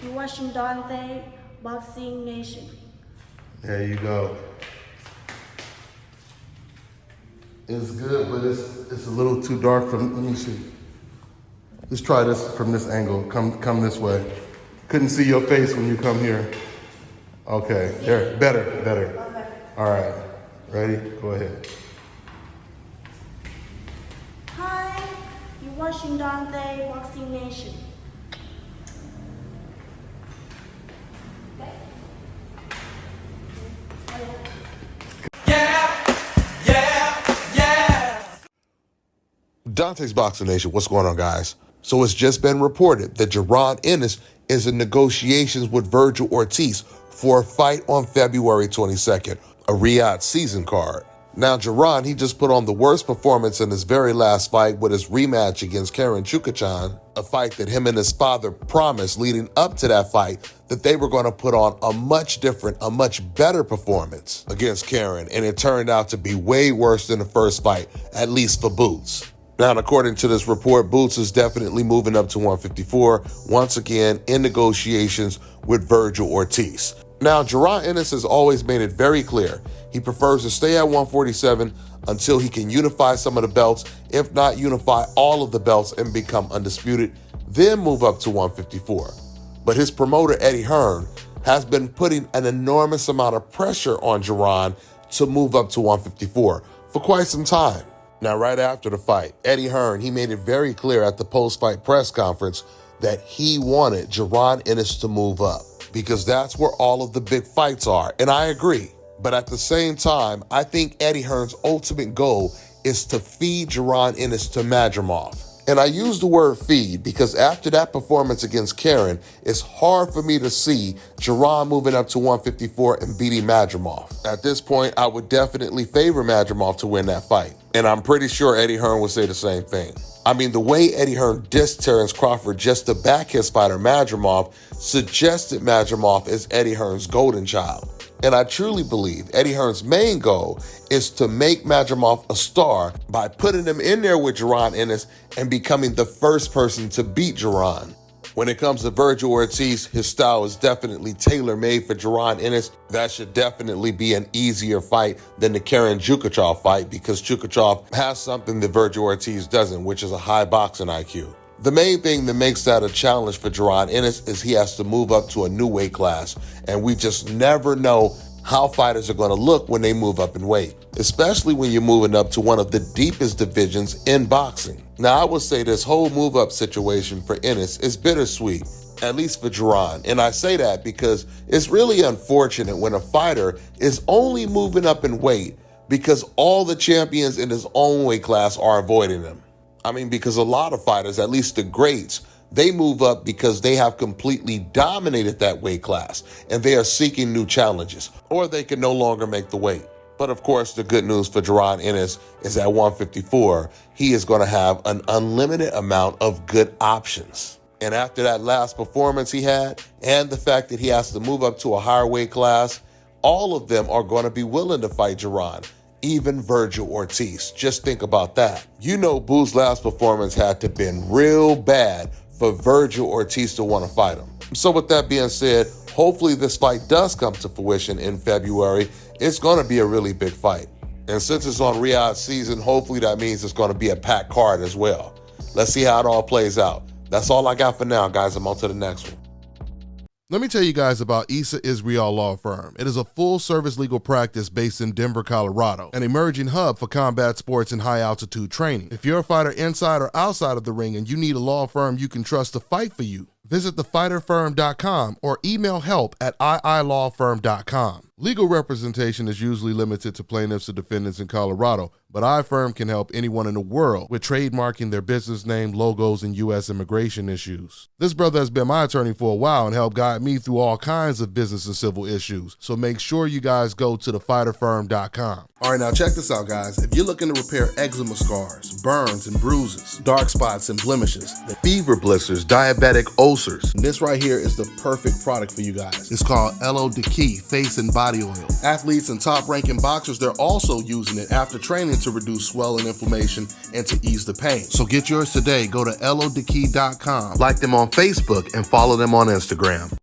You're watching Dante Boxing Nation. There you go. It's good, but it's a little too dark from, let me see. Let's try this from this angle. Come this way. Couldn't see your face when you come here. Okay, there, better. Okay. All right, ready? Go ahead. Hi, you're watching Dante Boxing Nation. Dante's Boxing Nation, what's going on, guys? So it's just been reported that Jaron Ennis is in negotiations with Virgil Ortiz for a fight on February 22nd, a Riyadh season card. Now, Jaron, he just put on the worst performance in his very last fight with his rematch against Jaron, a fight that him and his father promised leading up to that fight that they were going to put on a much different, a much better performance against Jaron, and it turned out to be way worse than the first fight, at least for Boots. Now, according to this report, Boots is definitely moving up to 154, once again in negotiations with Virgil Ortiz. Now, Jaron Ennis has always made it very clear he prefers to stay at 147 until he can unify some of the belts, if not unify all of the belts and become undisputed, then move up to 154. But his promoter, Eddie Hearn, has been putting an enormous amount of pressure on Jaron to move up to 154 for quite some time. Now, right after the fight, Eddie Hearn, he made it very clear at the post-fight press conference that he wanted Jaron Ennis to move up because that's where all of the big fights are, and I agree. But at the same time, I think Eddie Hearn's ultimate goal is to feed Jaron Ennis to Madrimov. And I use the word feed because after that performance against Jaron, it's hard for me to see Jaron moving up to 154 and beating Madrimov. At this point, I would definitely favor Madrimov to win that fight. And I'm pretty sure Eddie Hearn would say the same thing. I mean, the way Eddie Hearn dissed Terrence Crawford just to back his fighter Madrimov suggested Madrimov is Eddie Hearn's golden child. And I truly believe Eddie Hearn's main goal is to make Madrimov a star by putting him in there with Jaron Ennis and becoming the first person to beat Jaron. When it comes to Virgil Ortiz, his style is definitely tailor-made for Jaron Ennis. That should definitely be an easier fight than the Jaron fight because Chukachev has something that Virgil Ortiz doesn't, which is a high boxing IQ. The main thing that makes that a challenge for Jaron Ennis is he has to move up to a new weight class, and we just never know how fighters are going to look when they move up in weight, especially when you're moving up to one of the deepest divisions in boxing. Now, I would say this whole move-up situation for Ennis is bittersweet, at least for Jaron, and I say that because it's really unfortunate when a fighter is only moving up in weight because all the champions in his own weight class are avoiding him. I mean, because a lot of fighters, at least the greats, they move up because they have completely dominated that weight class and they are seeking new challenges, or they can no longer make the weight. But of course, the good news for Jaron Ennis is at 154, he is going to have an unlimited amount of good options. And after that last performance he had, and the fact that he has to move up to a higher weight class, all of them are going to be willing to fight Jaron. Even Virgil Ortiz. Just think about that. You know Boo's last performance had to have been real bad for Virgil Ortiz to want to fight him. So with that being said, hopefully this fight does come to fruition in February. It's going to be a really big fight. And since it's on Riyadh season, hopefully that means it's going to be a packed card as well. Let's see how it all plays out. That's all I got for now, guys. I'm on to the next one. Let me tell you guys about Issa Israel Law Firm. It is a full-service legal practice based in Denver, Colorado, an emerging hub for combat sports and high-altitude training. If you're a fighter inside or outside of the ring and you need a law firm you can trust to fight for you, visit thefighterfirm.com or email help@iilawfirm.com. Legal representation is usually limited to plaintiffs or defendants in Colorado, but iFirm can help anyone in the world with trademarking their business name, logos, and U.S. immigration issues. This brother has been my attorney for a while and helped guide me through all kinds of business and civil issues, so make sure you guys go to thefighterfirm.com. All right, now check this out, guys. If you're looking to repair eczema scars, burns and bruises, dark spots and blemishes, fever blisters, diabetic ulcers, this right here is the perfect product for you guys. It's called Elo Deki Face and Body Oil. Athletes and top-ranking boxers, they're also using it after training treatment to reduce swelling, inflammation, and to ease the pain. So get yours today. Go to lodekey.com, like them on Facebook, and follow them on Instagram.